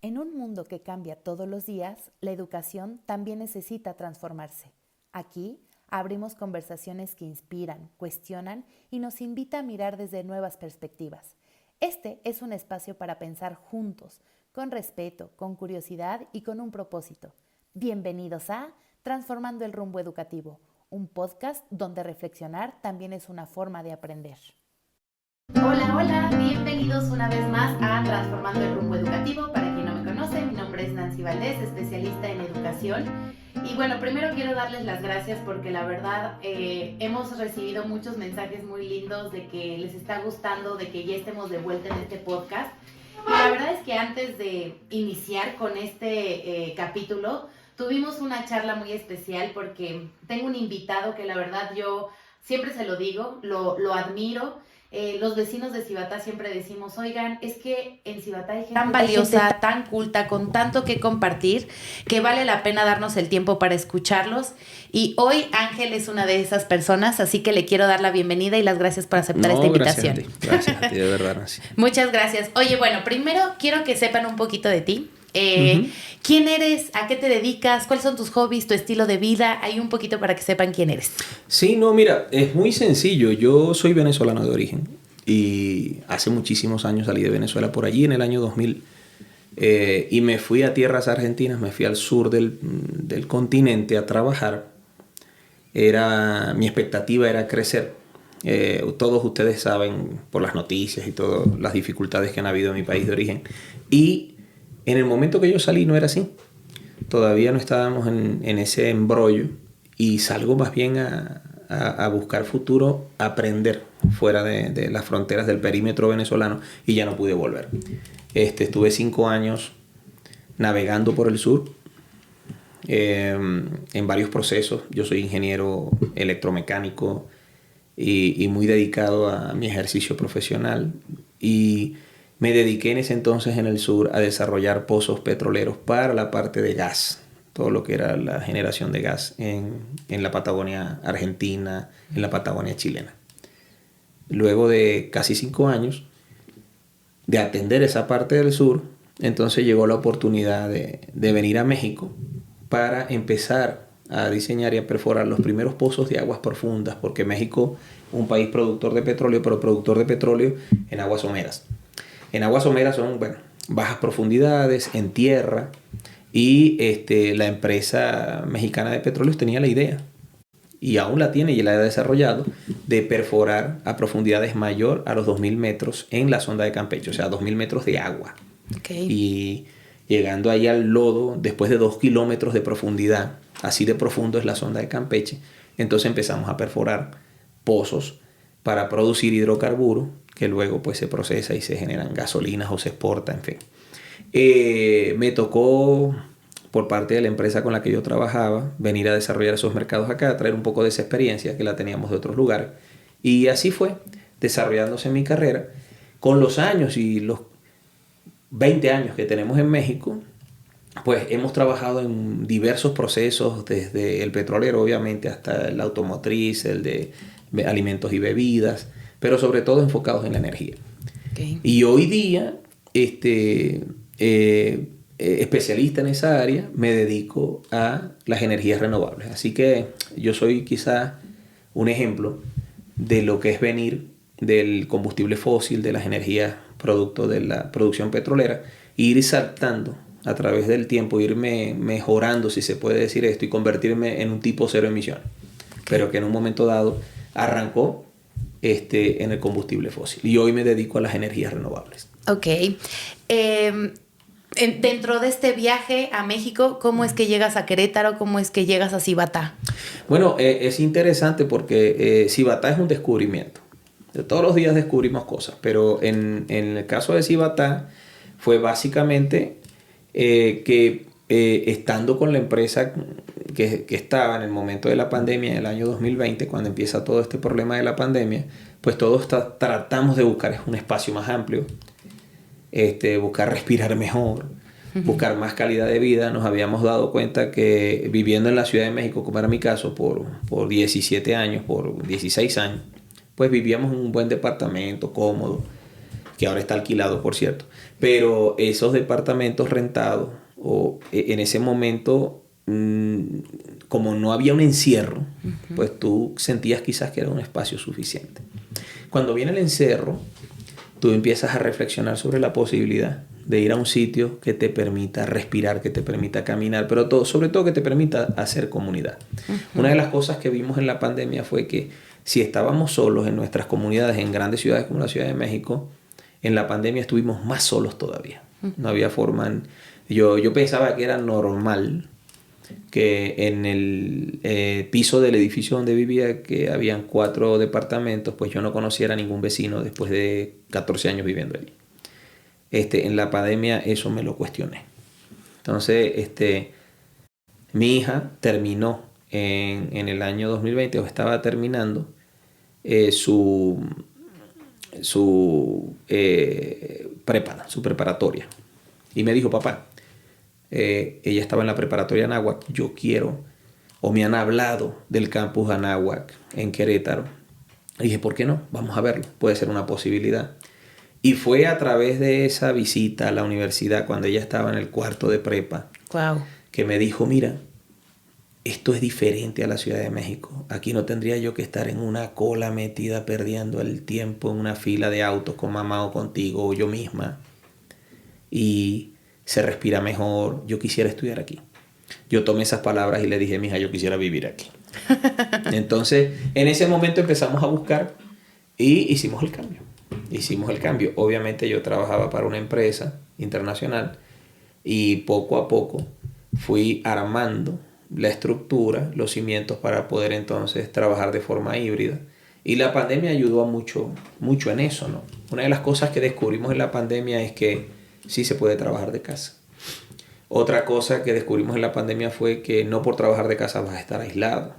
En un mundo que cambia todos los días, la educación también necesita transformarse. Aquí abrimos conversaciones que inspiran, cuestionan y nos invita a mirar desde nuevas perspectivas. Este es un espacio para pensar juntos, con respeto, con curiosidad y con un propósito. Bienvenidos a Transformando el Rumbo Educativo, un podcast donde reflexionar también es una forma de aprender. Hola, bienvenidos una vez más a Transformando el Rumbo Educativo. Para quien no me conoce, mi nombre es Nancy Valdés, especialista en educación. Y bueno, primero quiero darles las gracias porque la verdad hemos recibido muchos mensajes muy lindos de que les está gustando, de que ya estemos de vuelta en este podcast. Y la verdad es que antes de iniciar con este capítulo, tuvimos una charla muy especial porque tengo un invitado que la verdad yo siempre se lo digo, lo admiro. Los vecinos de Cibatá siempre decimos, oigan, es que en Cibatá hay gente tan valiosa, tan culta, con tanto que compartir, que vale la pena darnos el tiempo para escucharlos. Y hoy Ángel es una de esas personas, así que le quiero dar la bienvenida y las gracias por aceptar esta invitación. Gracias a ti, de verdad, Nancy. Muchas gracias. Oye, bueno, primero quiero que sepan un poquito de ti. ¿Quién eres? ¿A qué te dedicas? ¿Cuáles son tus hobbies, tu estilo de vida? Hay un poquito para que sepan quién eres. Sí, no, mira, es muy sencillo. Yo soy venezolano de origen y hace muchísimos años salí de Venezuela por allí en el año 2000 y me fui a tierras argentinas, me fui al sur del continente a trabajar. Mi expectativa era crecer. Todos ustedes saben por las noticias y todas las dificultades que han habido en mi país de origen. Y en el momento que yo salí no era así. Todavía no estábamos en ese embrollo y salgo más bien a buscar futuro, a aprender fuera de las fronteras del perímetro venezolano y ya no pude volver. Estuve 5 años navegando por el sur en varios procesos. Yo soy ingeniero electromecánico y muy dedicado a mi ejercicio profesional y me dediqué en ese entonces en el sur a desarrollar pozos petroleros para la parte de gas, todo lo que era la generación de gas en la Patagonia argentina, en la Patagonia chilena. Luego de casi 5 años de atender esa parte del sur, entonces llegó la oportunidad de venir a México para empezar a diseñar y a perforar los primeros pozos de aguas profundas, porque México es un país productor de petróleo, pero productor de petróleo en aguas someras. En aguas someras son, bajas profundidades, en tierra, y la empresa mexicana de petróleos tenía la idea, y aún la tiene y la ha desarrollado, de perforar a profundidades mayor a los 2.000 metros en la sonda de Campeche, o sea, 2.000 metros de agua. Okay. Y llegando ahí al lodo, después de 2 kilómetros de profundidad, así de profundo es la sonda de Campeche, entonces empezamos a perforar pozos para producir hidrocarburos, que luego pues se procesa y se generan gasolinas o se exporta, en fin. Me tocó, por parte de la empresa con la que yo trabajaba, venir a desarrollar esos mercados acá, traer un poco de esa experiencia que la teníamos de otros lugares. Y así fue, desarrollándose mi carrera. Con los años y los 20 años que tenemos en México, pues hemos trabajado en diversos procesos, desde el petrolero obviamente hasta el automotriz, el de alimentos y bebidas, pero sobre todo enfocados en la energía. Okay. Y hoy día, especialista en esa área, me dedico a las energías renovables. Así que yo soy quizás un ejemplo de lo que es venir del combustible fósil, de las energías producto de la producción petrolera, e ir saltando a través del tiempo, irme mejorando, si se puede decir esto, y convertirme en un tipo cero emisión. Okay. Pero que en un momento dado arrancó en el combustible fósil. Y hoy me dedico a las energías renovables. Ok. Dentro de este viaje a México, ¿cómo es que llegas a Querétaro? ¿Cómo es que llegas a Cibatá? Bueno, es interesante porque Cibatá es un descubrimiento. Todos los días descubrimos cosas, pero en el caso de Cibatá fue básicamente que estando con la empresa que estaba en el momento de la pandemia, en el año 2020, cuando empieza todo este problema de la pandemia, pues todos tratamos de buscar un espacio más amplio, buscar respirar mejor, buscar más calidad de vida. Nos habíamos dado cuenta que viviendo en la Ciudad de México, como era mi caso, por 17 años, por 16 años, pues vivíamos en un buen departamento, cómodo, que ahora está alquilado, por cierto. Pero esos departamentos rentados, en ese momento, como no había un encierro, pues tú sentías quizás que era un espacio suficiente. Cuando viene el encierro, tú empiezas a reflexionar sobre la posibilidad de ir a un sitio que te permita respirar, que te permita caminar, pero sobre todo que te permita hacer comunidad. Una de las cosas que vimos en la pandemia fue que si estábamos solos en nuestras comunidades, en grandes ciudades como la Ciudad de México, en la pandemia estuvimos más solos todavía. No había forma... Yo pensaba que era normal que en el piso del edificio donde vivía, que habían 4 departamentos, pues yo no conociera a ningún vecino después de 14 años viviendo allí. En la pandemia eso me lo cuestioné. Entonces, mi hija terminó en el año 2020, o estaba terminando, su prepa, su preparatoria. Y me dijo, papá, ella estaba en la preparatoria Anáhuac, yo quiero, o me han hablado del campus Anáhuac en Querétaro. Y dije, ¿por qué no? Vamos a verlo, puede ser una posibilidad. Y fue a través de esa visita a la universidad, cuando ella estaba en el cuarto de prepa, wow, que me dijo, mira, esto es diferente a la Ciudad de México. Aquí no tendría yo que estar en una cola metida perdiendo el tiempo en una fila de autos con mamá o contigo o yo misma. Y se respira mejor. Yo quisiera estudiar aquí. Yo tomé esas palabras y le dije, mija, yo quisiera vivir aquí. Entonces, en ese momento empezamos a buscar y hicimos el cambio. Obviamente yo trabajaba para una empresa internacional y poco a poco fui armando la estructura, los cimientos para poder entonces trabajar de forma híbrida. Y la pandemia ayudó mucho en eso, ¿no? Una de las cosas que descubrimos en la pandemia es que sí se puede trabajar de casa. Otra cosa que descubrimos en la pandemia fue que no por trabajar de casa vas a estar aislado.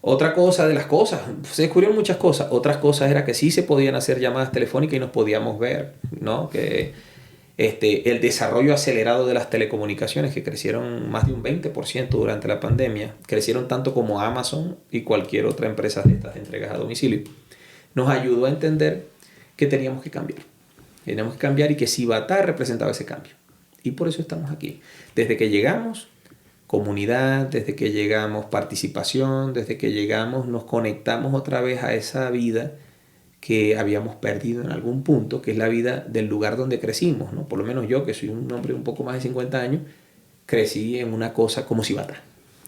Otra cosa de las cosas, se descubrieron muchas cosas. Otras cosas era que sí se podían hacer llamadas telefónicas y nos podíamos ver, ¿no? Que el desarrollo acelerado de las telecomunicaciones, que crecieron más de un 20% durante la pandemia, crecieron tanto como Amazon y cualquier otra empresa de estas entregas a domicilio, nos ayudó a entender que teníamos que cambiar. Teníamos que cambiar y que Cibatá representaba ese cambio. Y por eso estamos aquí. Desde que llegamos, comunidad, desde que llegamos, participación, desde que llegamos, nos conectamos otra vez a esa vida que habíamos perdido en algún punto, que es la vida del lugar donde crecimos, ¿no? Por lo menos yo, que soy un hombre un poco más de 50 años, crecí en una cosa como Cibatá.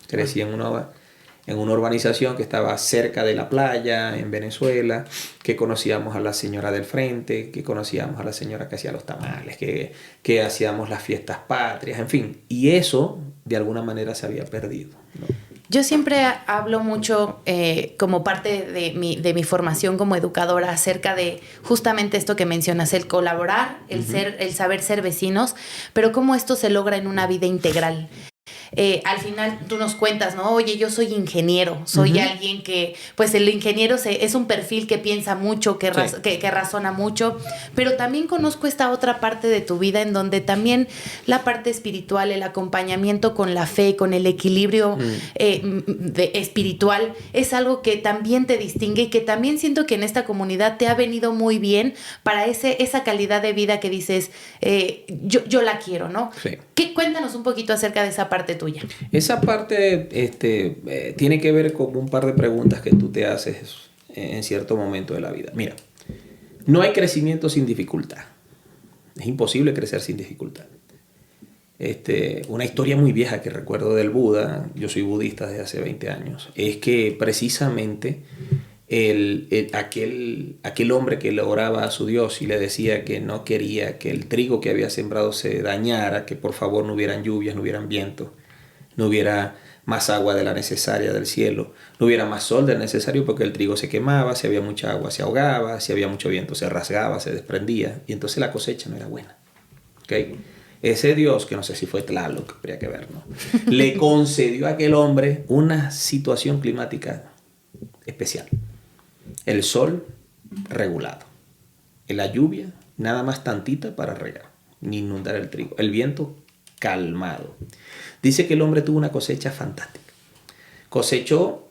Crecí en una urbanización que estaba cerca de la playa, en Venezuela, que conocíamos a la señora del frente, que conocíamos a la señora que hacía los tamales, que hacíamos las fiestas patrias, en fin. Y eso, de alguna manera, se había perdido, ¿no? Yo siempre hablo mucho como parte de mi formación como educadora acerca de justamente esto que mencionas, el colaborar, el saber ser vecinos, pero cómo esto se logra en una vida integral. Al final tú nos cuentas, ¿no? Oye, yo soy ingeniero, soy alguien que, pues el ingeniero es un perfil que piensa mucho, que razona mucho, pero también conozco esta otra parte de tu vida en donde también la parte espiritual, el acompañamiento con la fe, con el equilibrio espiritual, es algo que también te distingue y que también siento que en esta comunidad te ha venido muy bien para esa calidad de vida que dices, yo la quiero, ¿no? Sí. Cuéntanos un poquito acerca de esa parte tuya. Esa parte tiene que ver con un par de preguntas que tú te haces en cierto momento de la vida. Mira, no hay crecimiento sin dificultad. Es imposible crecer sin dificultad. Una historia muy vieja que recuerdo del Buda, yo soy budista desde hace 20 años, es que precisamente aquel hombre que le oraba a su Dios y le decía que no quería que el trigo que había sembrado se dañara, que por favor no hubieran lluvias, no hubieran vientos, no hubiera más agua de la necesaria del cielo, no hubiera más sol del necesario porque el trigo se quemaba, si había mucha agua se ahogaba, si había mucho viento se rasgaba, se desprendía y entonces la cosecha no era buena. ¿Okay? Ese Dios, que no sé si fue Tlaloc, habría que ver, ¿no? Le concedió a aquel hombre una situación climática especial. El sol regulado, la lluvia nada más tantita para regar, ni inundar el trigo, el viento calmado. Dice que el hombre tuvo una cosecha fantástica. Cosechó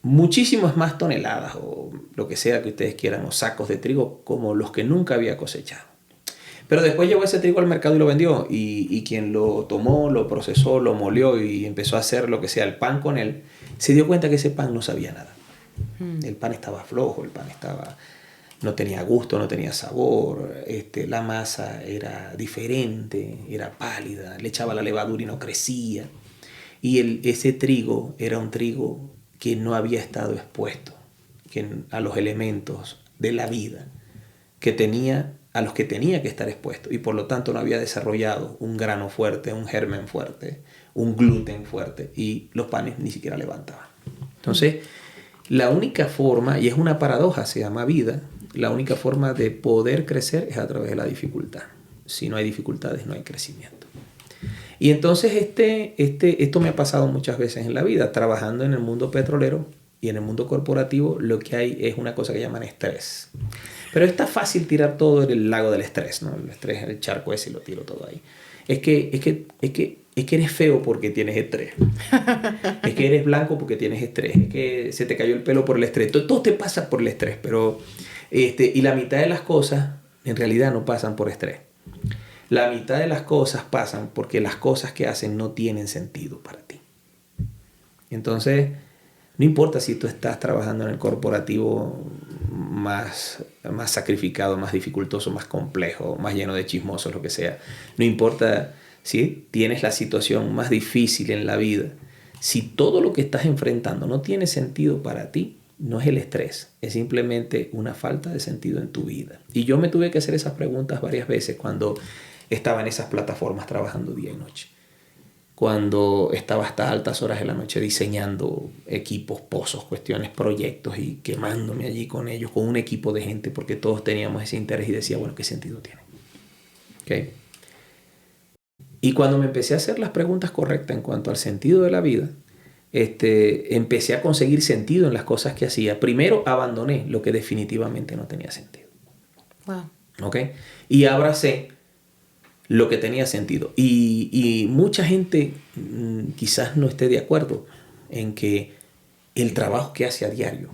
muchísimas más toneladas o lo que sea que ustedes quieran, o sacos de trigo como los que nunca había cosechado. Pero después llevó ese trigo al mercado y lo vendió, y quien lo tomó, lo procesó, lo molió y empezó a hacer lo que sea el pan con él, se dio cuenta que ese pan no sabía nada. El pan estaba flojo, el pan no tenía gusto, no tenía sabor, la masa era diferente, era pálida, le echaba la levadura y no crecía. Y ese trigo era un trigo que no había estado expuesto a los elementos de la vida a los que tenía que estar expuesto, y por lo tanto no había desarrollado un grano fuerte, un germen fuerte, un gluten fuerte, y los panes ni siquiera levantaban. Entonces, la única forma, y es una paradoja, se llama vida, la única forma de poder crecer es a través de la dificultad. Si no hay dificultades, no hay crecimiento. Y entonces esto me ha pasado muchas veces en la vida, trabajando en el mundo petrolero y en el mundo corporativo. Lo que hay es una cosa que llaman estrés. Pero está fácil tirar todo en el lago del estrés, ¿no? El estrés, el charco ese, lo tiro todo ahí. Es que eres feo porque tienes estrés. Es que eres blanco porque tienes estrés. Es que se te cayó el pelo por el estrés. Todo te pasa por el estrés, pero y la mitad de las cosas en realidad no pasan por estrés. La mitad de las cosas pasan porque las cosas que hacen no tienen sentido para ti. Entonces, no importa si tú estás trabajando en el corporativo más sacrificado, más dificultoso, más complejo, más lleno de chismosos, lo que sea. No importa si tienes la situación más difícil en la vida. Si todo lo que estás enfrentando no tiene sentido para ti, no es el estrés, es simplemente una falta de sentido en tu vida. Y yo me tuve que hacer esas preguntas varias veces cuando estaba en esas plataformas trabajando día y noche. Cuando estaba hasta altas horas de la noche diseñando equipos, pozos, cuestiones, proyectos, y quemándome allí con ellos, con un equipo de gente, porque todos teníamos ese interés, y decía, bueno, ¿qué sentido tiene? ¿Okay? Y cuando me empecé a hacer las preguntas correctas en cuanto al sentido de la vida, empecé a conseguir sentido en las cosas que hacía. Primero abandoné lo que definitivamente no tenía sentido. Wow. ¿Okay? Y abracé lo que tenía sentido. Y mucha gente quizás no esté de acuerdo en que el trabajo que hace a diario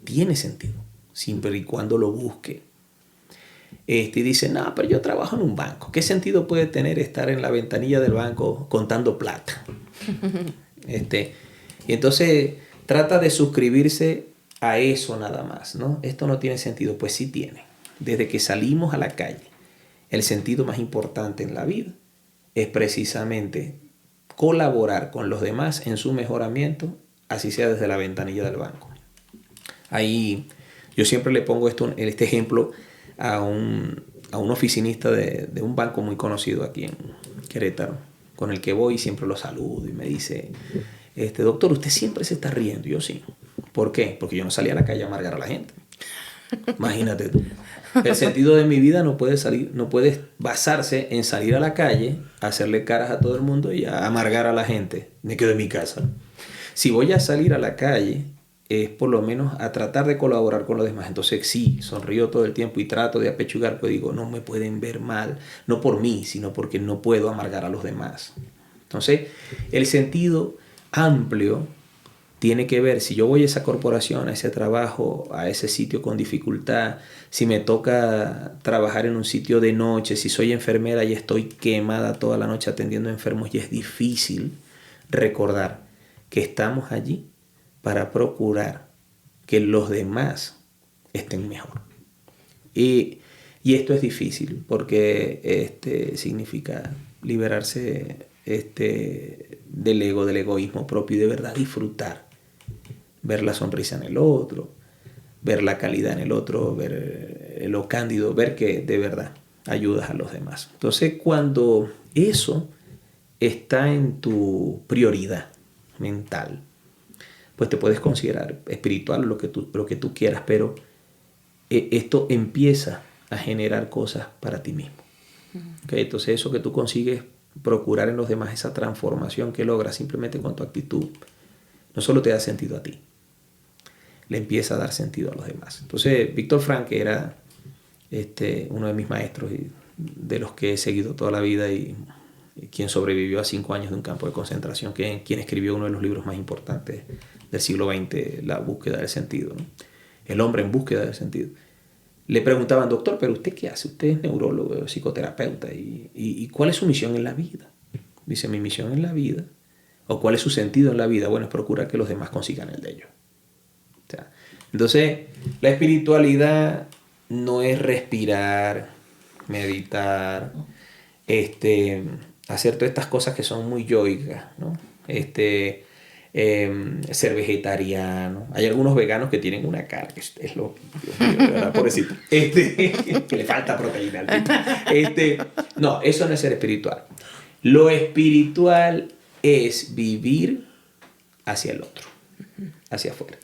tiene sentido, siempre y cuando lo busque. Y dice, no, pero yo trabajo en un banco. ¿Qué sentido puede tener estar en la ventanilla del banco contando plata? Y entonces trata de suscribirse a eso nada más, ¿no? Esto no tiene sentido. Pues sí tiene. Desde que salimos a la calle, el sentido más importante en la vida es precisamente colaborar con los demás en su mejoramiento, así sea desde la ventanilla del banco. Ahí yo siempre le pongo este ejemplo a un oficinista de un banco muy conocido aquí en Querétaro, con el que voy y siempre lo saludo, y me dice, doctor, usted siempre se está riendo. Y yo, sí. ¿Por qué? Porque yo no salí a la calle a amargar a la gente. Imagínate tú. El sentido de mi vida no puede basarse en salir a la calle, hacerle caras a todo el mundo y a amargar a la gente. Me quedo en mi casa. Si voy a salir a la calle, es por lo menos a tratar de colaborar con los demás. Entonces sí, sonrío todo el tiempo y trato de apechugar, pero digo, no me pueden ver mal, no por mí, sino porque no puedo amargar a los demás. Entonces, el sentido amplio tiene que ver, si yo voy a esa corporación, a ese trabajo, a ese sitio con dificultad, si me toca trabajar en un sitio de noche, si soy enfermera y estoy quemada toda la noche atendiendo enfermos y es difícil, recordar que estamos allí para procurar que los demás estén mejor. Y esto es difícil porque significa liberarse del ego, del egoísmo propio, y de verdad disfrutar, ver la sonrisa en el otro, ver la calidad en el otro, ver lo cándido, ver que de verdad ayudas a los demás. Entonces, cuando eso está en tu prioridad mental, pues te puedes considerar espiritual, lo que tú quieras, pero esto empieza a generar cosas para ti mismo. ¿Okay? Entonces, eso que tú consigues procurar en los demás, esa transformación que logras simplemente con tu actitud, no solo te da sentido a ti, le empieza a dar sentido a los demás. Entonces, Víctor Frank, que era uno de mis maestros y de los que he seguido toda la vida, y quien sobrevivió a 5 años de un campo de concentración, quien escribió uno de los libros más importantes del siglo XX, La búsqueda del sentido, ¿no? El hombre en búsqueda del sentido. Le preguntaban, doctor, ¿pero usted qué hace? Usted es neurólogo, psicoterapeuta, ¿y cuál es su misión en la vida? Dice, mi misión en la vida, o cuál es su sentido en la vida, bueno, es procurar que los demás consigan el de ellos. O sea, entonces, la espiritualidad no es respirar, meditar, hacer todas estas cosas que son muy yoicas, ¿no? Ser vegetariano. Hay algunos veganos que tienen una cara que es lo, Dios mío, de verdad, pobrecito, que le falta proteína al tipo. No, eso no es ser espiritual. Lo espiritual es vivir hacia el otro, hacia afuera.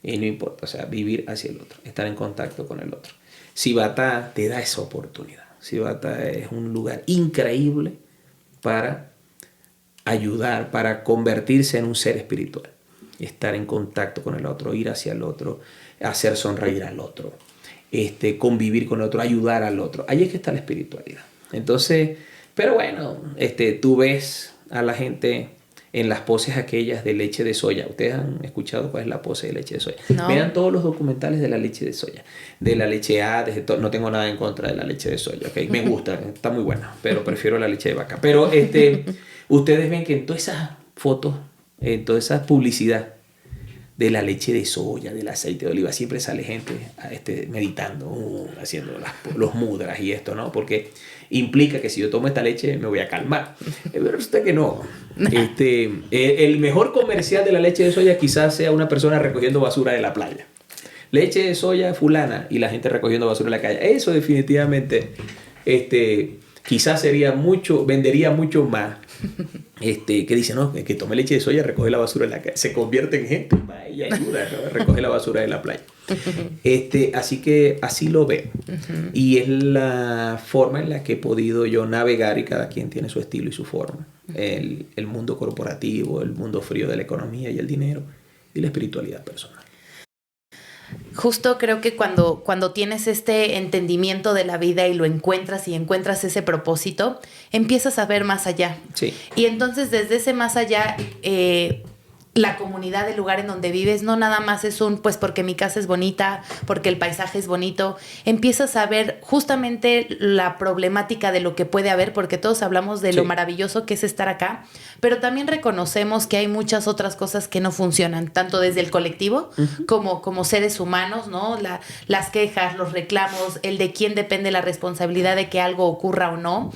Y no importa, o sea, vivir hacia el otro, estar en contacto con el otro. Siddhartha te da esa oportunidad. Siddhartha es un lugar increíble para ayudar, para convertirse en un ser espiritual. Estar en contacto con el otro, ir hacia el otro, hacer sonreír al otro, convivir con el otro, ayudar al otro. Ahí es que está la espiritualidad. Entonces, pero bueno, tú ves a la gente en las poses aquellas de leche de soya. ¿Ustedes han escuchado cuál es la pose de leche de soya? No. Vean todos los documentales de la leche de soya. De la leche A, no tengo nada en contra de la leche de soya, ¿okay? Me gusta, está muy buena, pero prefiero la leche de vaca. Pero ustedes ven que en todas esas fotos, en toda esa publicidad de la leche de soya, del aceite de oliva, siempre sale gente meditando, haciendo los mudras y esto, ¿no? Porque implica que si yo tomo esta leche me voy a calmar. Pero resulta que no. El mejor comercial de la leche de soya quizás sea una persona recogiendo basura de la playa. Leche de soya fulana y la gente recogiendo basura en la calle. Eso definitivamente quizás vendería mucho más. Que dice, no, que tome leche de soya, recoge la basura en la calle, se convierte en gente, y ayuda, ¿no? Recoge la basura de la playa. Así que así lo veo. Y es la forma en la que he podido yo navegar, y cada quien tiene su estilo y su forma. El mundo corporativo, el mundo frío de la economía y el dinero, y la espiritualidad personal. Justo creo que cuando tienes este entendimiento de la vida y lo encuentras y encuentras ese propósito, empiezas a ver más allá. Sí. Y entonces desde ese más allá, la comunidad, el lugar en donde vives, no nada más es pues porque mi casa es bonita, porque el paisaje es bonito. Empiezas a ver justamente la problemática de lo que puede haber, porque todos hablamos de lo maravilloso que es estar acá, pero también reconocemos que hay muchas otras cosas que no funcionan, tanto desde el colectivo como seres humanos, ¿no? Las quejas, los reclamos, el de quién depende la responsabilidad de que algo ocurra o no.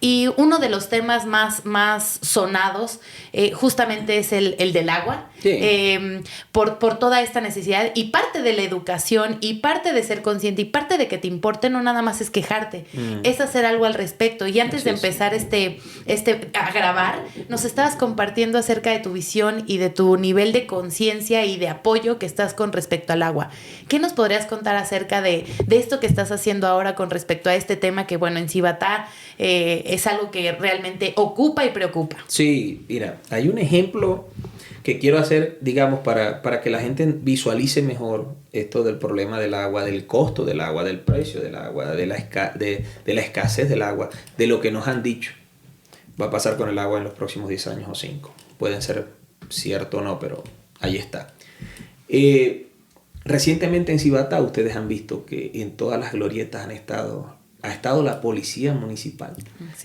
Y uno de los temas más sonados justamente es el del agua. Por toda esta necesidad, y parte de la educación y parte de ser consciente y parte de que te importe no nada más es quejarte, es hacer algo al respecto. Y antes de empezar a grabar, nos estabas compartiendo acerca de tu visión y de tu nivel de conciencia y de apoyo que estás con respecto al agua. ¿Qué nos podrías contar acerca de esto que estás haciendo ahora con respecto a este tema que, bueno, en Siddhartha es algo que realmente ocupa y preocupa? Sí, mira, hay un ejemplo que quiero hacer, digamos, para que la gente visualice mejor esto del problema del agua, del costo del agua, del precio del agua, de la escasez del agua, de lo que nos han dicho va a pasar con el agua en los próximos 10 años o 5. Pueden ser cierto o no, pero ahí está. Recientemente en Siddhartha ustedes han visto que en todas las glorietas ha estado la policía municipal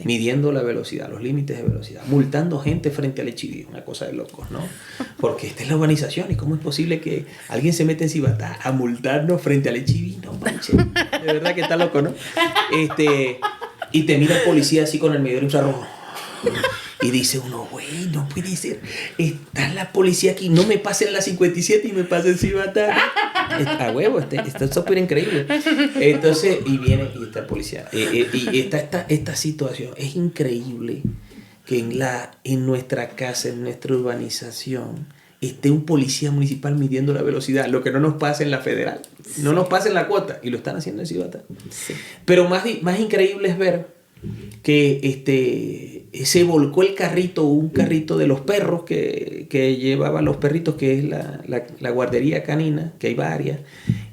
midiendo la velocidad, los límites de velocidad, multando gente frente al HIV, una cosa de locos, ¿no? Porque esta es la urbanización, y cómo es posible que alguien se meta en Siddhartha a multarnos frente al HIV, no manches, de verdad que está loco, ¿no? Y te mira el policía así con el medidor infrarrojo. Y dice uno, güey, no puede ser. Está la policía aquí, no me pasen la 57 y me pasen Siddhartha. A huevo, está súper increíble. Entonces, y viene y está el policía. Y está esta situación. Es increíble que en nuestra casa, en nuestra urbanización, esté un policía municipal midiendo la velocidad. Lo que no nos pasa en la federal. No nos pasa en la cuota. Y lo están haciendo en Siddhartha. Sí. Pero más increíble es ver que se volcó el carrito, un carrito de los perros que llevaba los perritos, que es la guardería canina, que hay varias,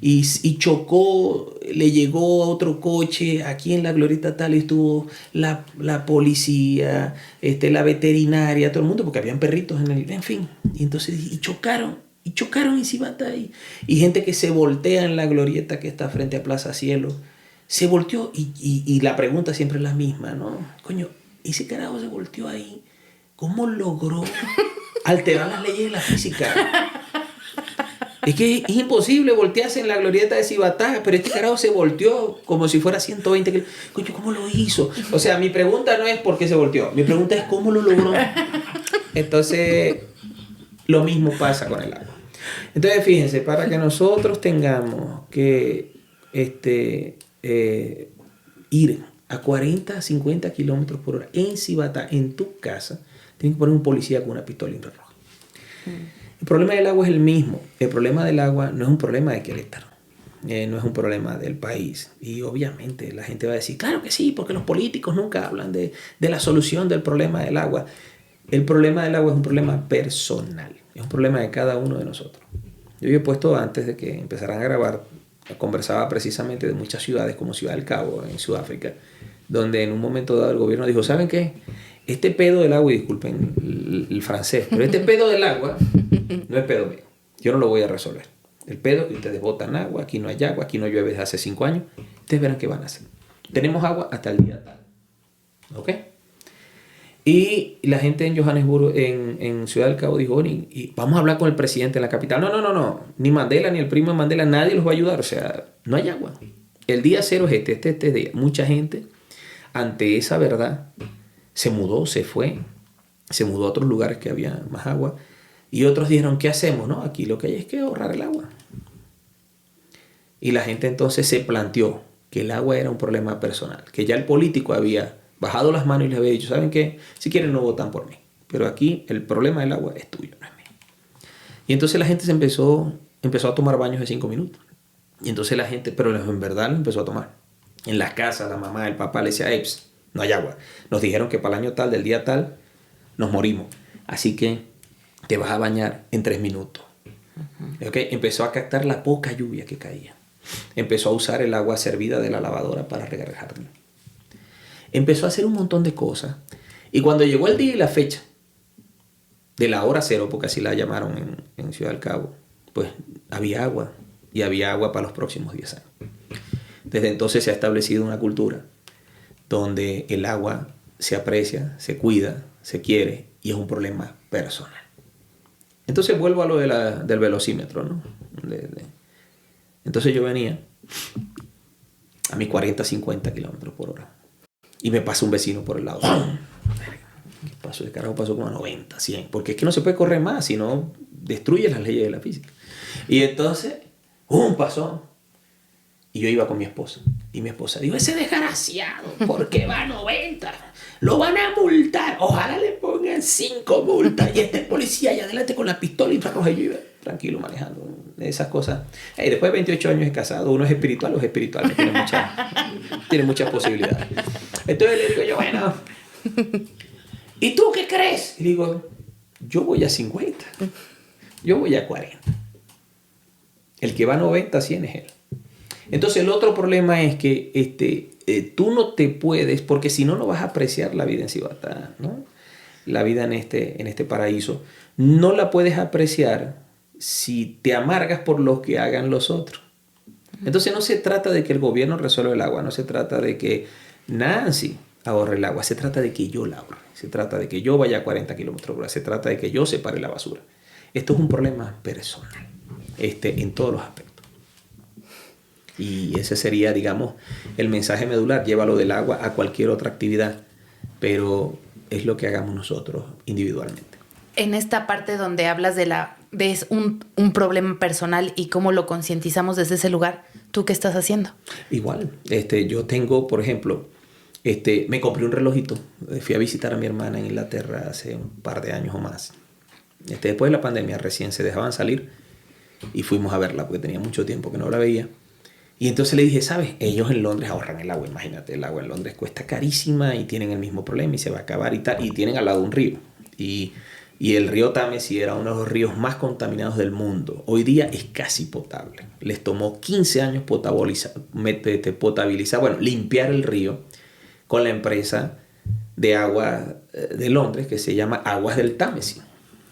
y chocó, le llegó a otro coche aquí en la Glorieta tal, y estuvo la policía, la veterinaria, todo el mundo, porque habían perritos en fin, y entonces chocaron en Cibatá, y gente que se voltea en la Glorieta que está frente a Plaza Cielo, se volteó, y la pregunta siempre es la misma, ¿no? Coño, ese carajo se volteó ahí, ¿cómo logró alterar las leyes de la física? Es que es imposible voltearse en la Glorieta de Cibatá, pero este carajo se volteó como si fuera 120 kilómetros. Coño, ¿cómo lo hizo? O sea, mi pregunta no es por qué se volteó, mi pregunta es cómo lo logró. Entonces, lo mismo pasa con el agua. Entonces, fíjense, para que nosotros tengamos que ir a 40, 50 kilómetros por hora en Cibatá, en tu casa, tienen que poner un policía con una pistola infrarroja. El problema del agua es el mismo. El problema del agua no es un problema de Querétaro, no es un problema del país. Y obviamente la gente va a decir, claro que sí, porque los políticos nunca hablan de la solución del problema del agua. El problema del agua es un problema personal, es un problema de cada uno de nosotros. Yo he puesto, antes de que empezaran a grabar, conversaba precisamente de muchas ciudades como Ciudad del Cabo, en Sudáfrica, donde en un momento dado el gobierno dijo, ¿saben qué? Este pedo del agua, y disculpen el francés, pero este pedo del agua no es pedo mío. Yo no lo voy a resolver. El pedo es que ustedes botan agua, aquí no hay agua, aquí no llueve desde hace 5 años. Ustedes verán qué van a hacer. Tenemos agua hasta el día tal. ¿Ok? Y la gente en Johannesburgo, en Ciudad del Cabo, dijo, y vamos a hablar con el presidente de la capital. No. Ni Mandela, ni el primo de Mandela, nadie los va a ayudar. O sea, no hay agua. El día cero es este día. Mucha gente, ante esa verdad, se mudó, se fue. Se mudó a otros lugares que había más agua. Y otros dijeron, ¿qué hacemos? No, aquí lo que hay es que ahorrar el agua. Y la gente entonces se planteó que el agua era un problema personal. Que ya el político había bajado las manos y les había dicho, ¿saben qué? Si quieren no votan por mí. Pero aquí el problema del agua es tuyo, no es mío. Y entonces la gente empezó a tomar baños de 5 minutos. Y entonces la gente, pero en verdad lo empezó a tomar. En las casas, la mamá, el papá le decía, no hay agua. Nos dijeron que para el año tal, del día tal, nos morimos. Así que te vas a bañar en 3 minutos. ¿Okay? Empezó a captar la poca lluvia que caía. Empezó a usar el agua servida de la lavadora para regar el jardín. Empezó a hacer un montón de cosas. Y cuando llegó el día y la fecha de la hora cero, porque así la llamaron en Ciudad del Cabo, pues había agua. Y había agua para los próximos 10 años. Desde entonces se ha establecido una cultura donde el agua se aprecia, se cuida, se quiere y es un problema personal. Entonces vuelvo a lo del velocímetro, ¿no? Entonces yo venía a mis 40, 50 kilómetros por hora. Y me pasa un vecino por el lado. ¿Qué pasó? El carajo pasó como a 90, 100. Porque es que no se puede correr más, si no destruye las leyes de la física. Y entonces, pasó. Y yo iba con mi esposa. Y mi esposa dijo, ese desgraciado, ¿por qué va a 90? Lo van a multar. Ojalá le pongan 5 multas. Y este policía allá adelante con la pistola infrarroja. Y yo iba tranquilo manejando esas cosas. Después de 28 años de casado, uno es espiritual o es espiritual. Tiene muchas posibilidades. Entonces le digo yo, bueno, ¿y tú qué crees? Y digo, yo voy a 50. Yo voy a 40. El que va a 90, 100 es él. Entonces el otro problema es que tú no te puedes, porque si no, no vas a apreciar la vida en Cibatá, ¿no? La vida en este paraíso. No la puedes apreciar si te amargas por lo que hagan los otros. Entonces no se trata de que el gobierno resuelva el agua, no se trata de que Nancy ahorre el agua, se trata de que yo la ahorre, se trata de que yo vaya a 40 kilómetros por hora, se trata de que yo separe la basura. Esto es un problema personal, en todos los aspectos. Y ese sería, digamos, el mensaje medular. Llévalo del agua a cualquier otra actividad, pero es lo que hagamos nosotros individualmente. En esta parte donde hablas ves un problema personal y cómo lo concientizamos desde ese lugar, ¿tú qué estás haciendo? Igual, yo tengo, por ejemplo, me compré un relojito. Fui a visitar a mi hermana en Inglaterra hace un par de años o más. Después de la pandemia recién se dejaban salir y fuimos a verla porque tenía mucho tiempo que no la veía. Y entonces le dije, ¿sabes? Ellos en Londres ahorran el agua, imagínate, el agua en Londres cuesta carísima y tienen el mismo problema y se va a acabar y tal. Y tienen al lado un río. Y el río Támesis era uno de los ríos más contaminados del mundo. Hoy día es casi potable. Les tomó 15 años potabilizar, bueno, limpiar el río con la empresa de agua de Londres que se llama Aguas del Támesis.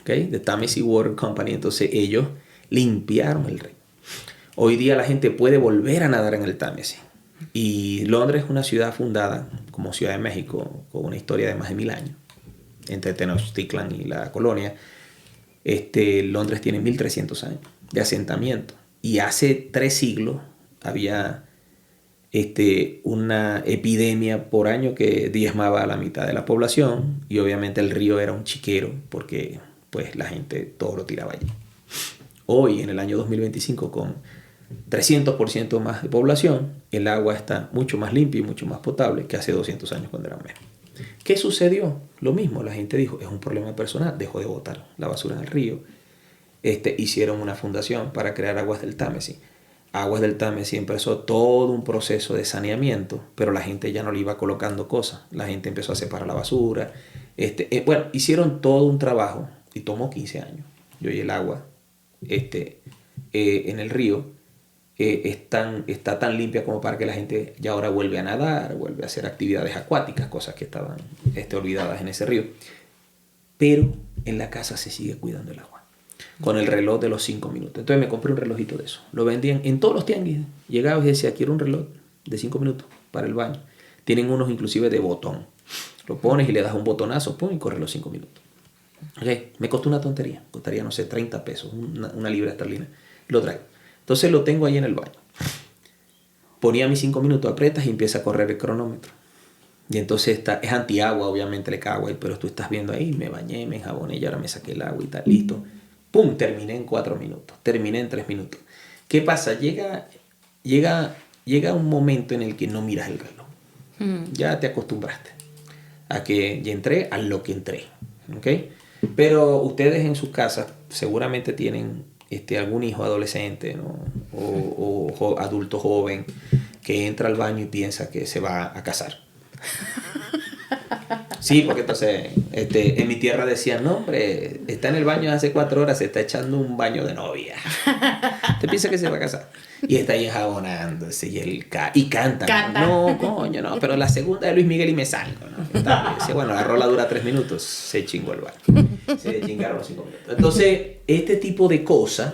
¿Okay? The Támesis Water Company. Entonces ellos limpiaron el río. Hoy día la gente puede volver a nadar en el Támesis. Y Londres es una ciudad fundada como Ciudad de México con una historia de más de 1000 años. Entre Tenochtitlan y la colonia. Londres tiene 1300 años de asentamiento. Y hace 3 siglos había una epidemia por año que diezmaba a la mitad de la población. Y obviamente el río era un chiquero porque pues, la gente todo lo tiraba allí. Hoy, en el año 2025, con 300% más de población, el agua está mucho más limpia y mucho más potable que hace 200 años cuando era menos. ¿Qué sucedió? Lo mismo, la gente dijo, es un problema personal, dejó de botar la basura en el río. Hicieron una fundación para crear Aguas del Támesis. Aguas del Támesis empezó todo un proceso de saneamiento, pero la gente ya no le iba colocando cosas. La gente empezó a separar la basura. Bueno, hicieron todo un trabajo y tomó 15 años. Y hoy el agua en el río está tan limpia como para que la gente ya ahora vuelve a nadar, vuelve a hacer actividades acuáticas, cosas que estaban olvidadas en ese río. Pero en la casa se sigue cuidando el agua, con el reloj de los 5 minutos. Entonces me compré un relojito de eso. Lo vendían en todos los tianguis. Llegaba y decía, quiero un reloj de 5 minutos para el baño. Tienen unos inclusive de botón. Lo pones y le das un botonazo, pum, y corre los 5 minutos. Okay. Me costó una tontería. Costaría, no sé, 30 pesos, una libra esterlina. Lo traigo. Entonces lo tengo ahí en el baño. Ponía mis 5 minutos, aprietas y empieza a correr el cronómetro. Y entonces es antiagua, obviamente le cae agua, pero tú estás viendo ahí, me bañé, me enjaboné y ahora me saqué el agua y tal, listo. ¡Pum! Terminé en 4 minutos, terminé en 3 minutos. ¿Qué pasa? Llega un momento en el que no miras el reloj. Ya te acostumbraste a que ya entré a lo que entré. ¿Okay? Pero ustedes en sus casas seguramente tienen algún hijo adolescente, ¿no? o adulto joven que entra al baño y piensa que se va a casar. Sí, porque entonces en mi tierra decían, no hombre, está en el baño hace 4 horas, se está echando un baño de novia. ¿Te piensa que se va a casar? Y está ahí enjabonándose y canta. No, coño, no, pero la segunda de Luis Miguel y me salgo, ¿no? Dice, bueno, la rola dura 3 minutos, se chingó el baño. Se chingaron los 5 minutos. Entonces, este tipo de cosas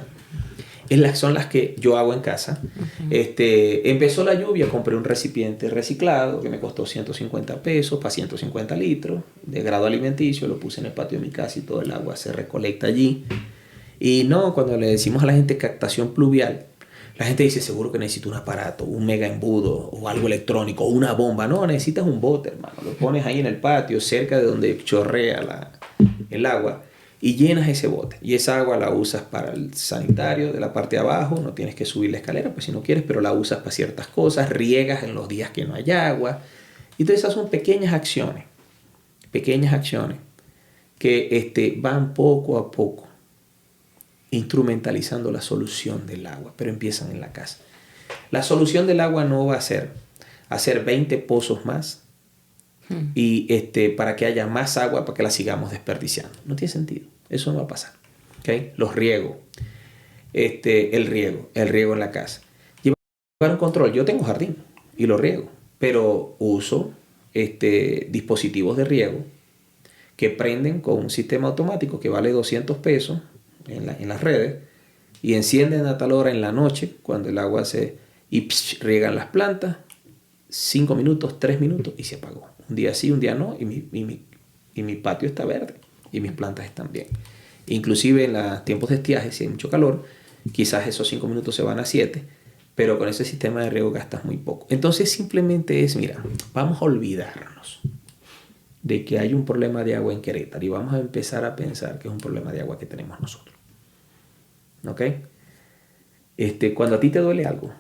son las que yo hago en casa. Empezó la lluvia, compré un recipiente reciclado que me costó 150 pesos para 150 litros de grado alimenticio, lo puse en el patio de mi casa y todo el agua se recolecta allí. Y no, cuando le decimos a la gente captación pluvial, la gente dice, seguro que necesito un aparato, un mega embudo o algo electrónico o una bomba. No, necesitas un bote, hermano. Lo pones ahí en el patio, cerca de donde chorrea el agua, y llenas ese bote. Y esa agua la usas para el sanitario de la parte de abajo. No tienes que subir la escalera, pues si no quieres, pero la usas para ciertas cosas. Riegas en los días que no hay agua. Y entonces esas son pequeñas acciones que van poco a poco instrumentalizando la solución del agua, pero empiezan en la casa. La solución del agua no va a ser hacer 20 pozos más y para que haya más agua para que la sigamos desperdiciando. No tiene sentido. Eso no va a pasar. ¿Okay? Los riegos. El riego en la casa. Llevar un control. Yo tengo jardín y lo riego, pero uso dispositivos de riego que prenden con un sistema automático que vale 200 pesos en las redes y encienden a tal hora en la noche cuando el agua riegan las plantas 5 minutos, 3 minutos y se apagó. Un día sí, un día no y mi patio está verde y mis plantas están bien. Inclusive en los tiempos de estiaje, si hay mucho calor, quizás esos 5 minutos se van a 7, pero con ese sistema de riego gastas muy poco. Entonces simplemente mira, vamos a olvidarnos de que hay un problema de agua en Querétaro y vamos a empezar a pensar que es un problema de agua que tenemos nosotros. ¿Ok? Cuando a ti te duele algo,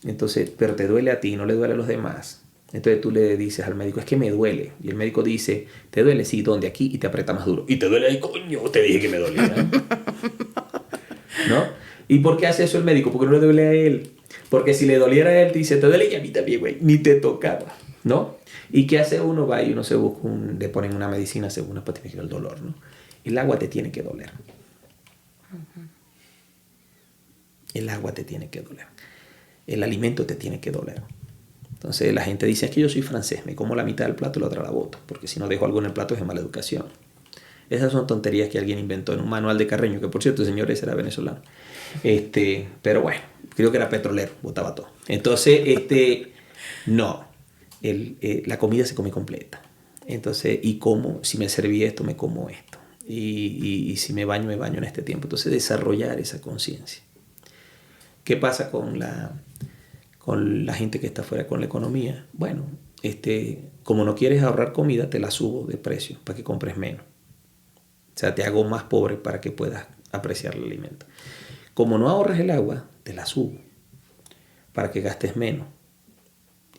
entonces, pero te duele a ti, no le duele a los demás, entonces tú le dices al médico, es que me duele. Y el médico dice, ¿te duele? Sí, ¿dónde? Aquí, y te aprieta más duro. Y te duele ahí, coño, te dije que me dolía. ¿No? ¿Y por qué hace eso el médico? Porque no le duele a él. Porque si le doliera a él, te dice, te duele y a mí también, güey, ni te tocaba, ¿no? ¿Y qué hace uno? Va y uno se busca, le ponen una medicina según una patología del dolor, ¿no? El agua te tiene que doler. El agua te tiene que doler. El alimento te tiene que doler. Entonces la gente dice, es que yo soy francés, me como la mitad del plato y la otra la boto, porque si no dejo algo en el plato es de mala educación. Esas son tonterías que alguien inventó en un manual de Carreño, que por cierto el señor ese era venezolano. Pero bueno, creo que era petrolero, botaba todo. Entonces, no, la comida se come completa. Entonces, y como, si me serví esto, me como esto. Y si me baño en este tiempo. Entonces, desarrollar esa conciencia. ¿Qué pasa con la gente que está fuera con la economía? Bueno, como no quieres ahorrar comida, te la subo de precio para que compres menos. O sea, te hago más pobre para que puedas apreciar el alimento. Como no ahorras el agua, te la subo para que gastes menos.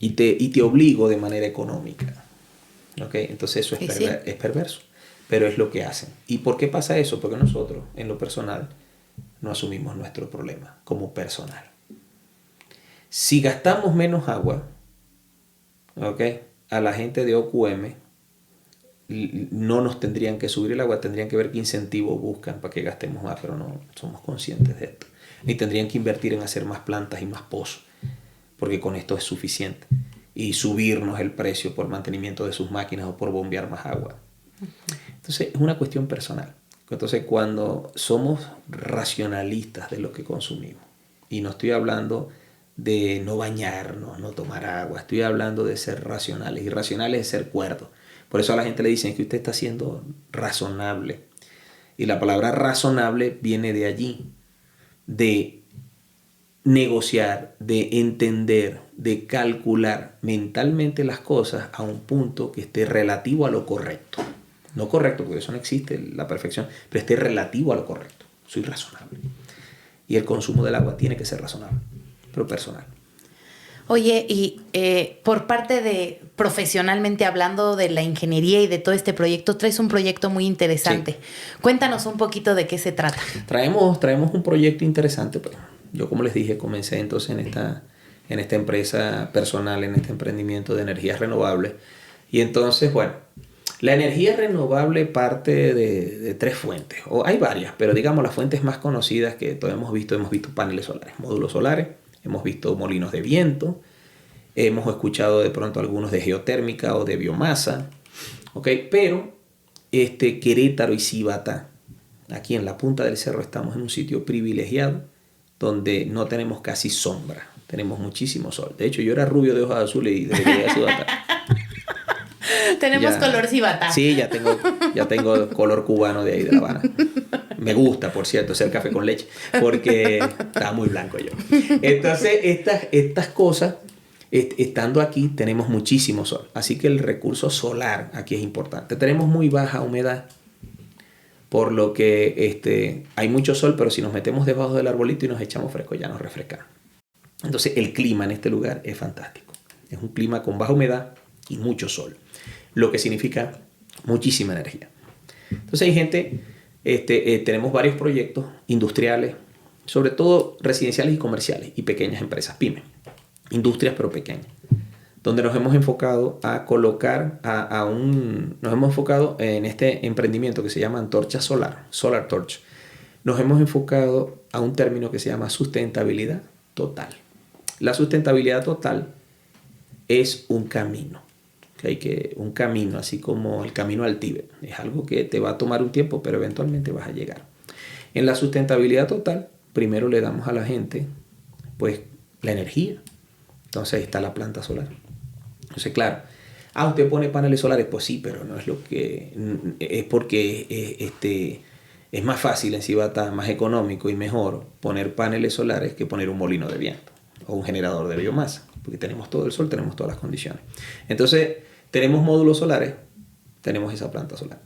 Y te obligo de manera económica. ¿Okay? Entonces eso es perverso. Pero es lo que hacen. ¿Y por qué pasa eso? Porque nosotros, en lo personal, no asumimos nuestro problema como personal. Si gastamos menos agua, ¿okay? A la gente de OQM no nos tendrían que subir el agua, tendrían que ver qué incentivos buscan para que gastemos más, pero no somos conscientes de esto. Ni tendrían que invertir en hacer más plantas y más pozos, porque con esto es suficiente. Y subirnos el precio por mantenimiento de sus máquinas o por bombear más agua. Entonces es una cuestión personal. Entonces cuando somos racionalistas de lo que consumimos, y no estoy hablando de no bañarnos, no tomar agua, estoy hablando de ser racionales, y racionales es ser cuerdos. Por eso a la gente le dicen que usted está siendo razonable. Y la palabra razonable viene de allí, de negociar, de entender, de calcular mentalmente las cosas a un punto que esté relativo a lo correcto. No correcto, porque eso no existe, la perfección, pero esté relativo a lo correcto. Soy razonable. Y el consumo del agua tiene que ser razonable, pero personal. Oye, y por parte de, profesionalmente hablando de la ingeniería y de todo este proyecto, traes un proyecto muy interesante. Sí. Cuéntanos un poquito de qué se trata. Traemos un proyecto interesante. Pues. Yo, como les dije, comencé entonces en esta empresa personal, en este emprendimiento de energías renovables. Y entonces, bueno, la energía renovable parte de tres fuentes. O hay varias, pero digamos las fuentes más conocidas que todos hemos visto paneles solares, módulos solares. Hemos visto molinos de viento, hemos escuchado de pronto algunos de geotérmica o de biomasa, ¿okay? Pero Querétaro y Cibatá, aquí en la punta del cerro estamos en un sitio privilegiado donde no tenemos casi sombra, tenemos muchísimo sol. De hecho, yo era rubio de ojos azules y desde que llegué a Cibatá. Tenemos color Cibatá. Sí, ya tengo color cubano de ahí de La Habana. Me gusta, por cierto, hacer café con leche, porque estaba muy blanco yo. Entonces, estas cosas, estando aquí, tenemos muchísimo sol. Así que el recurso solar aquí es importante. Tenemos muy baja humedad, por lo que hay mucho sol, pero si nos metemos debajo del arbolito y nos echamos fresco, ya nos refrescamos. Entonces, el clima en este lugar es fantástico. Es un clima con baja humedad y mucho sol, lo que significa muchísima energía. Entonces, hay gente... tenemos varios proyectos industriales, sobre todo residenciales y comerciales y pequeñas empresas, pymes, industrias pero pequeñas, donde nos hemos enfocado a colocar nos hemos enfocado en este emprendimiento que se llama Antorcha Solar, Solar Torch. Nos hemos enfocado a un término que se llama sustentabilidad total. La sustentabilidad total es un camino. Un camino, así como el camino al Tíbet. Es algo que te va a tomar un tiempo, pero eventualmente vas a llegar. En la sustentabilidad total, primero le damos a la gente, pues, la energía. Entonces ahí está la planta solar. Entonces, claro, usted pone paneles solares, pues sí, pero no es lo que... Es porque es más fácil en Cibatá, más económico y mejor poner paneles solares que poner un molino de viento o un generador de biomasa. Porque tenemos todo el sol, tenemos todas las condiciones. Entonces, tenemos módulos solares, tenemos esa planta solar.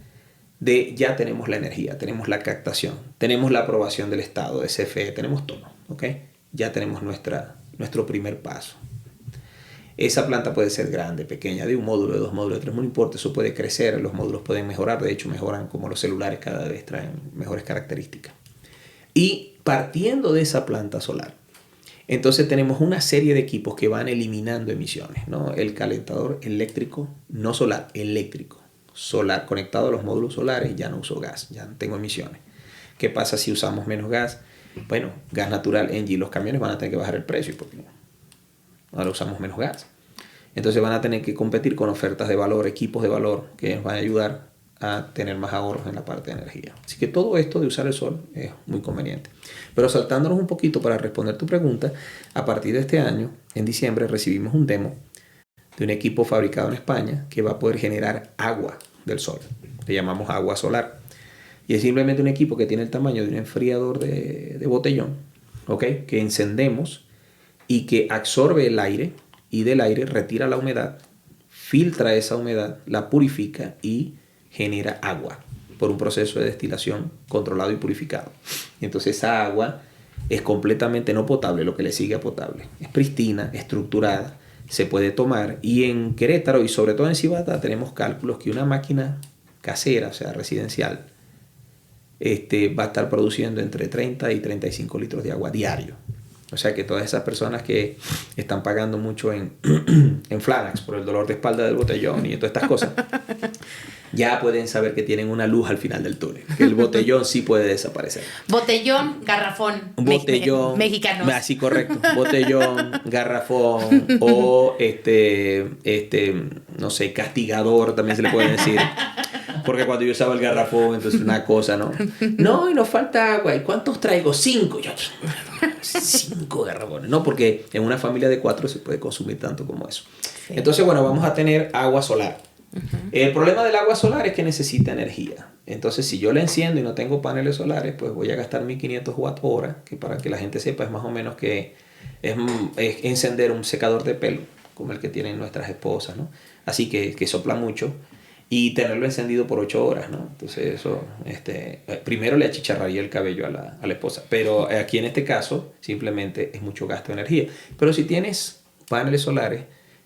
Ya tenemos la energía, tenemos la captación, tenemos la aprobación del Estado, de CFE, tenemos todo, ¿ok? Ya tenemos nuestro primer paso. Esa planta puede ser grande, pequeña, de un módulo, de dos módulos, de tres, no importa, eso puede crecer, los módulos pueden mejorar, de hecho mejoran como los celulares cada vez traen mejores características. Y partiendo de esa planta solar, Entonces tenemos una serie de equipos que van eliminando emisiones, ¿no? El calentador eléctrico, no solar, eléctrico. Solar, conectado a los módulos solares, ya no uso gas, ya no tengo emisiones. ¿Qué pasa si usamos menos gas? Bueno, gas natural, Engie, los camiones van a tener que bajar el precio porque ahora usamos menos gas. Entonces van a tener que competir con ofertas de valor, equipos de valor que nos van a ayudar a tener más ahorros en la parte de energía. Así que todo esto de usar el sol es muy conveniente. Pero saltándonos un poquito para responder tu pregunta, a partir de este año, en diciembre, recibimos un demo de un equipo fabricado en España que va a poder generar agua del sol. Le llamamos agua solar. Y es simplemente un equipo que tiene el tamaño de un enfriador de botellón, ¿ok? Que encendemos y que absorbe el aire y del aire retira la humedad, filtra esa humedad, la purifica y genera agua por un proceso de destilación controlado y purificado. Entonces esa agua es completamente no potable, lo que le sigue a potable. Es pristina, estructurada, se puede tomar. Y en Querétaro y sobre todo en Cibata tenemos cálculos que una máquina casera, o sea, residencial, va a estar produciendo entre 30 y 35 litros de agua diario. O sea que todas esas personas que están pagando mucho en Flanax por el dolor de espalda del botellón y todas estas cosas, ya pueden saber que tienen una luz al final del túnel, que el botellón sí puede desaparecer. Botellón, garrafón. Botellón. Mexicanos. Así, correcto. Botellón, garrafón o no sé, castigador también se le puede decir. Porque cuando yo usaba el garrafón, entonces una cosa, ¿no? No, y nos falta agua. ¿Y cuántos traigo? 5. Yo, 5 garrafones. No, porque en una familia de 4 se puede consumir tanto como eso. Sí. Entonces, bueno, vamos a tener agua solar. El problema del agua solar es que necesita energía. Entonces, si yo la enciendo y no tengo paneles solares, pues voy a gastar 1500 watt hora, que para que la gente sepa es más o menos que es encender un secador de pelo, como el que tienen nuestras esposas, ¿no? Así que sopla mucho. Y tenerlo encendido por 8 horas, ¿no? Entonces eso, primero le achicharraría el cabello a la esposa. Pero aquí en este caso, simplemente es mucho gasto de energía. Pero si tienes paneles solares,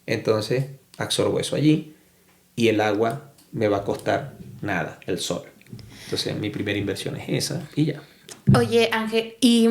entonces absorbo eso allí y el agua me va a costar nada, el sol. Entonces mi primera inversión es esa y ya. Oye, Ángel, y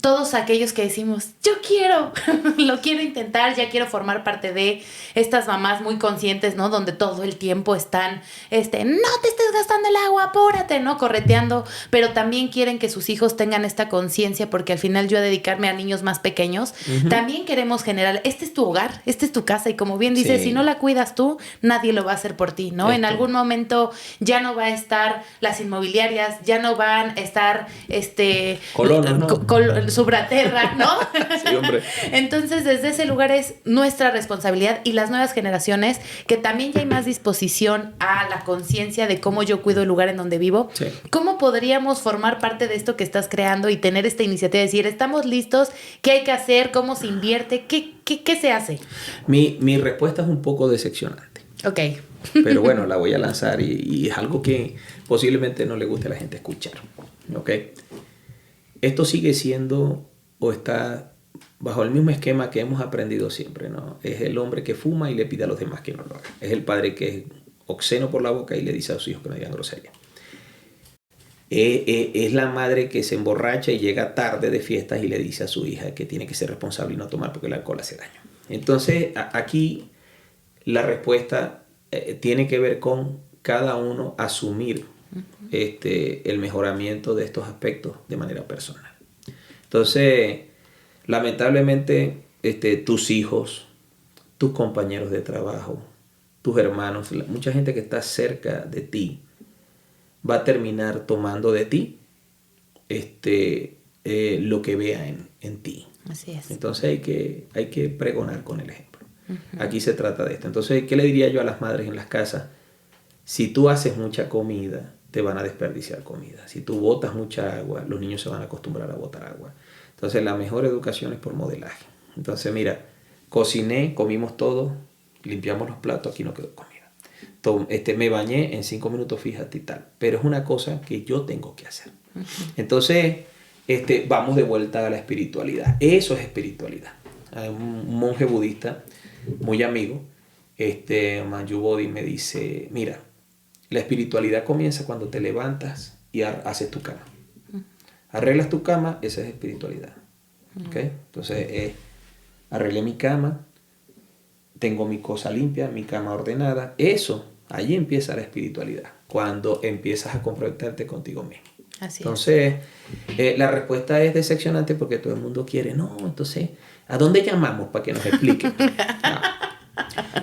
todos aquellos que decimos, yo quiero, lo quiero intentar, ya quiero formar parte de estas mamás muy conscientes, ¿no? Donde todo el tiempo están, no te estés gastando el agua, apúrate, ¿no? Correteando, pero también quieren que sus hijos tengan esta conciencia, porque al final yo a dedicarme a niños más pequeños, también queremos generar, este es tu hogar, esta es tu casa, y como bien dices, si no la cuidas tú, nadie lo va a hacer por ti, ¿no? En algún momento ya no va a estar las inmobiliarias, ya no van a estar, colonos, ¿no? Subraterra, ¿no? Sí, hombre. Entonces, desde ese lugar es nuestra responsabilidad y las nuevas generaciones, que también ya hay más disposición a la conciencia de cómo yo cuido el lugar en donde vivo. Sí. ¿Cómo podríamos formar parte de esto que estás creando y tener esta iniciativa de decir, estamos listos, qué hay que hacer, cómo se invierte, qué se hace? Mi respuesta es un poco decepcionante. Ok. Pero bueno, la voy a lanzar y es algo que posiblemente no le guste a la gente escuchar. ¿Ok? Esto sigue siendo o está bajo el mismo esquema que hemos aprendido siempre, ¿no? Es el hombre que fuma y le pide a los demás que no lo hagan. Es el padre que es obsceno por la boca y le dice a sus hijos que no digan grosería. Es la madre que se emborracha y llega tarde de fiestas y le dice a su hija que tiene que ser responsable y no tomar porque el alcohol hace daño. Entonces, aquí la respuesta tiene que ver con cada uno asumir el mejoramiento de estos aspectos de manera personal. Entonces, lamentablemente, tus hijos, tus compañeros de trabajo, tus hermanos, mucha gente que está cerca de ti va a terminar tomando de ti lo que vea en ti. Así es. Entonces hay que pregonar con el ejemplo. Aquí se trata de esto. Entonces, ¿qué le diría yo a las madres en las casas? Si tú haces mucha comida, te van a desperdiciar comida. Si tú botas mucha agua, los niños se van a acostumbrar a botar agua. Entonces, la mejor educación es por modelaje. Entonces, mira, cociné, comimos todo, limpiamos los platos, aquí no quedó comida. Me bañé en 5 minutos, fíjate y tal. Pero es una cosa que yo tengo que hacer. Entonces, vamos de vuelta a la espiritualidad. Eso es espiritualidad. Hay un monje budista, muy amigo, Manju Bodhi, me dice, mira, la espiritualidad comienza cuando te levantas y haces tu cama. Arreglas tu cama, esa es espiritualidad. ¿Okay? Entonces, arreglé mi cama, tengo mi cosa limpia, mi cama ordenada. Eso, ahí empieza la espiritualidad, cuando empiezas a comprometerte contigo mismo. Así entonces, la respuesta es decepcionante porque todo el mundo quiere, no, entonces, ¿a dónde llamamos para que nos expliquen? No.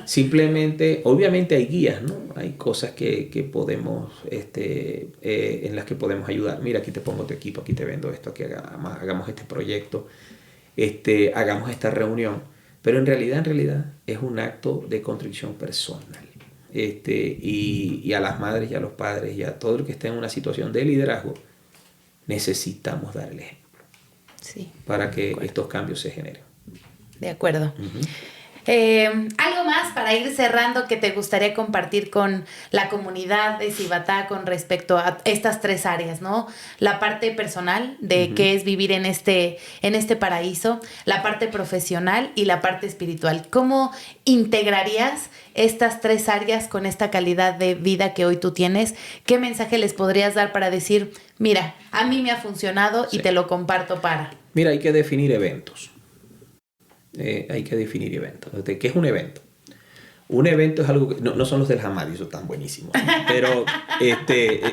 Simplemente, obviamente hay guías, ¿no? Hay cosas que podemos, en las que podemos ayudar. Mira, aquí te pongo tu equipo, aquí te vendo esto, aquí hagamos este proyecto, hagamos esta reunión. Pero en realidad es un acto de contrición personal. Y a las madres y a los padres y a todo el que esté en una situación de liderazgo, necesitamos dar el ejemplo. Sí, para que estos cambios se generen. De acuerdo. Uh-huh. ¿Algo más para ir cerrando que te gustaría compartir con la comunidad de Cibatá con respecto a estas tres áreas, ¿no? La parte personal de qué es vivir en este paraíso, la parte profesional y la parte espiritual. ¿Cómo integrarías estas tres áreas con esta calidad de vida que hoy tú tienes? ¿Qué mensaje les podrías dar para decir, mira, a mí me ha funcionado y te lo comparto para? Mira, hay que definir eventos. Hay que definir eventos. ¿Qué es un evento? Un evento es algo que no son los del Hamadi, esos están buenísimos. Pero,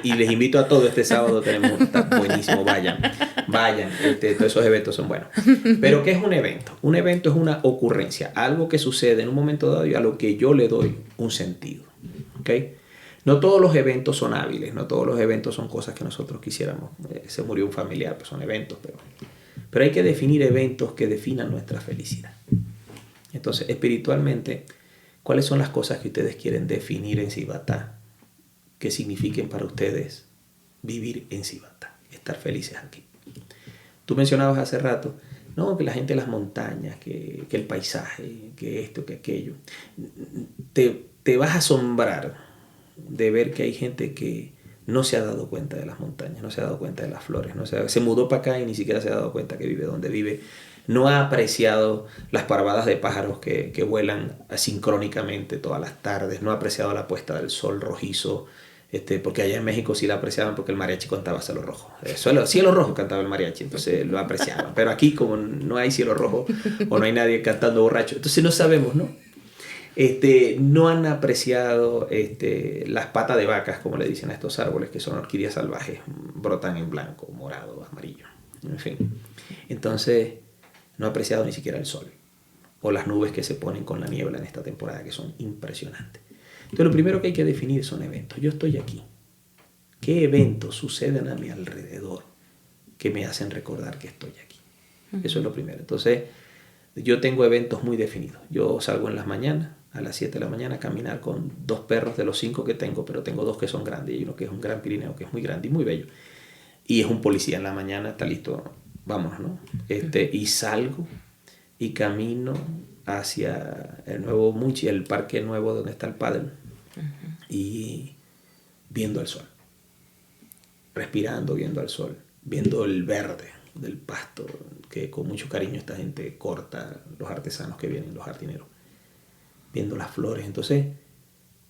y les invito a todos, este sábado tenemos, está buenísimo, vayan. Todos esos eventos son buenos. Pero ¿qué es un evento? Un evento es una ocurrencia, algo que sucede en un momento dado y a lo que yo le doy un sentido. ¿Okay? No todos los eventos son hábiles, no todos los eventos son cosas que nosotros quisiéramos. Se murió un familiar, pues son eventos, pero hay que definir eventos que definan nuestra felicidad. Entonces, espiritualmente, ¿cuáles son las cosas que ustedes quieren definir en Cibatá? Que signifiquen para ustedes vivir en Cibatá, estar felices aquí. Tú mencionabas hace rato, no, que la gente de las montañas, que el paisaje, que esto, que aquello. Te vas a asombrar de ver que hay gente que no se ha dado cuenta de las montañas, no se ha dado cuenta de las flores, se mudó para acá y ni siquiera se ha dado cuenta que vive donde vive, no ha apreciado las parvadas de pájaros que vuelan sincrónicamente todas las tardes, no ha apreciado la puesta del sol rojizo, porque allá en México sí la apreciaban porque el mariachi cantaba cielo rojo, cielo rojo cantaba el mariachi, entonces lo apreciaban, pero aquí como no hay cielo rojo o no hay nadie cantando borracho, entonces no sabemos, ¿no? No han apreciado las patas de vacas, como le dicen a estos árboles, que son orquídeas salvajes, brotan en blanco, morado, amarillo, en fin. Entonces, no ha apreciado ni siquiera el sol, o las nubes que se ponen con la niebla en esta temporada, que son impresionantes. Entonces, lo primero que hay que definir son eventos. Yo estoy aquí. ¿Qué eventos suceden a mi alrededor que me hacen recordar que estoy aquí? Eso es lo primero. Entonces, yo tengo eventos muy definidos. Yo salgo en las mañanas, a las 7 de la mañana, a caminar con 2 perros de los 5 que tengo, pero tengo 2 que son grandes y uno que es un gran pirineo, que es muy grande y muy bello. Y es un policía en la mañana, está listo, vamos, ¿no? Y salgo y camino hacia el nuevo Munchi, el parque nuevo donde está el pádel, y viendo el sol, respirando, viendo el sol, viendo el verde del pasto, que con mucho cariño esta gente corta, los artesanos que vienen, los jardineros, viendo las flores. Entonces,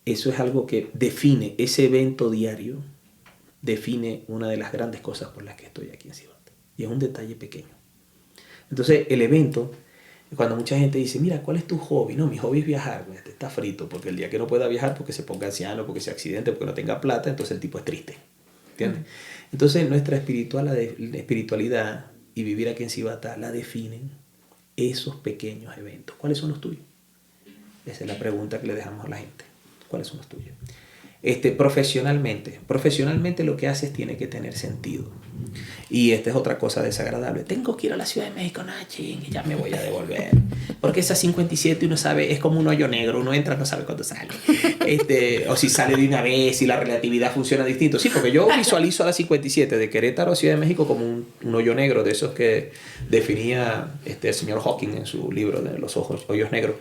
eso es algo que define, ese evento diario, define una de las grandes cosas por las que estoy aquí en Cibatá. Y es un detalle pequeño. Entonces, el evento, cuando mucha gente dice, mira, ¿cuál es tu hobby? No, mi hobby es viajar. Está frito, porque el día que no pueda viajar, porque se ponga anciano, porque se accidente, porque no tenga plata, entonces el tipo es triste. ¿Entiendes? Entonces, nuestra espiritualidad y vivir aquí en Cibatá la definen esos pequeños eventos. ¿Cuáles son los tuyos? Esa es la pregunta que le dejamos a la gente. ¿Cuáles son los tuyos? Profesionalmente lo que haces tiene que tener sentido. Y esta es otra cosa desagradable. Tengo que ir a la Ciudad de México, que ya me voy a devolver. Porque esa 57 uno sabe, es como un hoyo negro, uno entra no sabe cuándo sale. O si sale de una vez y la relatividad funciona distinto. Sí, porque yo visualizo a la 57 de Querétaro a Ciudad de México como un hoyo negro, de esos que definía el señor Hawking en su libro de los hoyos negros,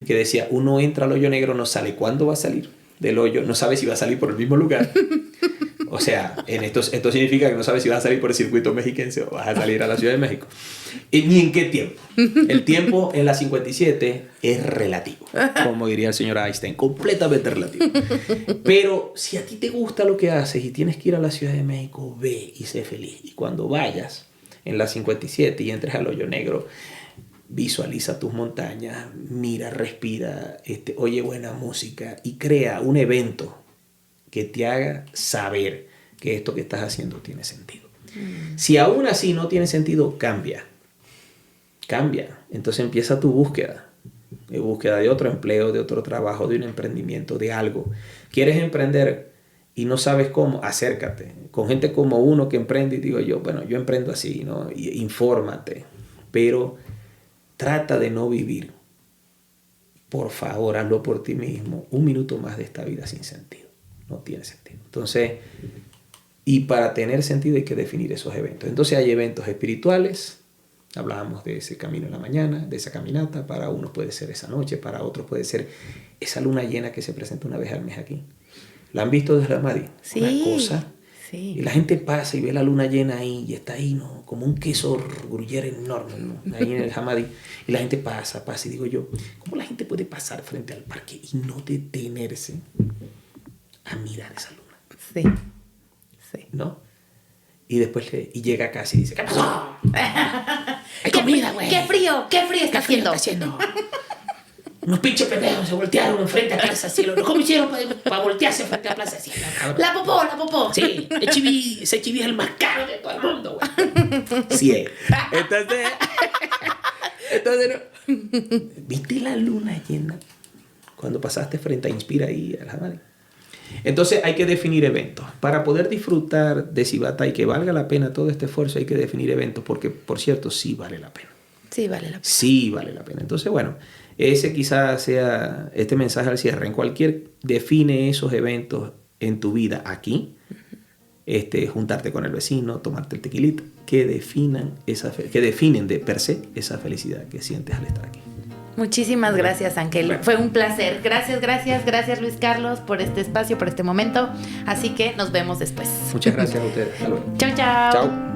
que decía, uno entra al hoyo negro, no sabe cuándo va a salir del hoyo, no sabe si va a salir por el mismo lugar. O sea, esto significa que no sabes si vas a salir por el circuito mexiquense o vas a salir a la Ciudad de México. Ni en qué tiempo. El tiempo en la 57 es relativo, como diría el señor Einstein, completamente relativo. Pero si a ti te gusta lo que haces y tienes que ir a la Ciudad de México, ve y sé feliz. Y cuando vayas, en la 57 y entres al hoyo negro, visualiza tus montañas, mira, respira, oye buena música y crea un evento que te haga saber que esto que estás haciendo tiene sentido. Si aún así no tiene sentido, cambia. Entonces empieza tu búsqueda de otro empleo, de otro trabajo, de un emprendimiento, de algo. ¿Quieres emprender y no sabes cómo? Acércate con gente como uno que emprende y digo yo, bueno, yo emprendo así, ¿no? Y infórmate, pero trata de no vivir. Por favor, hazlo por ti mismo. 1 minuto más de esta vida sin sentido. No tiene sentido. Entonces, y para tener sentido hay que definir esos eventos. Entonces hay eventos espirituales. Hablábamos de ese camino en la mañana, de esa caminata. Para unos puede ser esa noche, para otros puede ser esa luna llena que se presenta una vez al mes aquí. ¿La han visto desde el Hamadi? Sí. Una cosa. Sí. Y la gente pasa y ve la luna llena ahí y está ahí, ¿no? Como un queso gruyere enorme, ¿no? Ahí en el Hamadi. Y la gente pasa y digo yo, ¿cómo la gente puede pasar frente al parque y no detenerse a mirar esa luna? Sí. Sí. ¿No? Y después llega a casa y dice, ¿qué pasó? Hay comida, güey. ¡Qué frío está haciendo! Unos pinches pendejos se voltearon frente a Plaza Cielo. ¿Cómo hicieron para voltearse frente a Plaza Cielo? La popó. Sí, ese chiví es el más caro de todo el mundo, güey. Sí es. Entonces no. ¿Viste la luna llena cuando pasaste frente a Inspira ahí al Hamadi? Entonces hay que definir eventos. Para poder disfrutar de Cibata y que valga la pena todo este esfuerzo, hay que definir eventos porque, por cierto, sí vale la pena. Sí, vale la pena. Sí vale la pena. Entonces, bueno, ese quizás sea este mensaje al cierre. Define esos eventos en tu vida aquí. Juntarte con el vecino, tomarte el tequilito, que definen de per se esa felicidad que sientes al estar aquí. Muchísimas gracias, Ángel. Bueno. Fue un placer. Gracias, Luis Carlos, por este espacio, por este momento. Así que nos vemos después. Muchas gracias a ustedes. Hasta luego. Chao. Chao.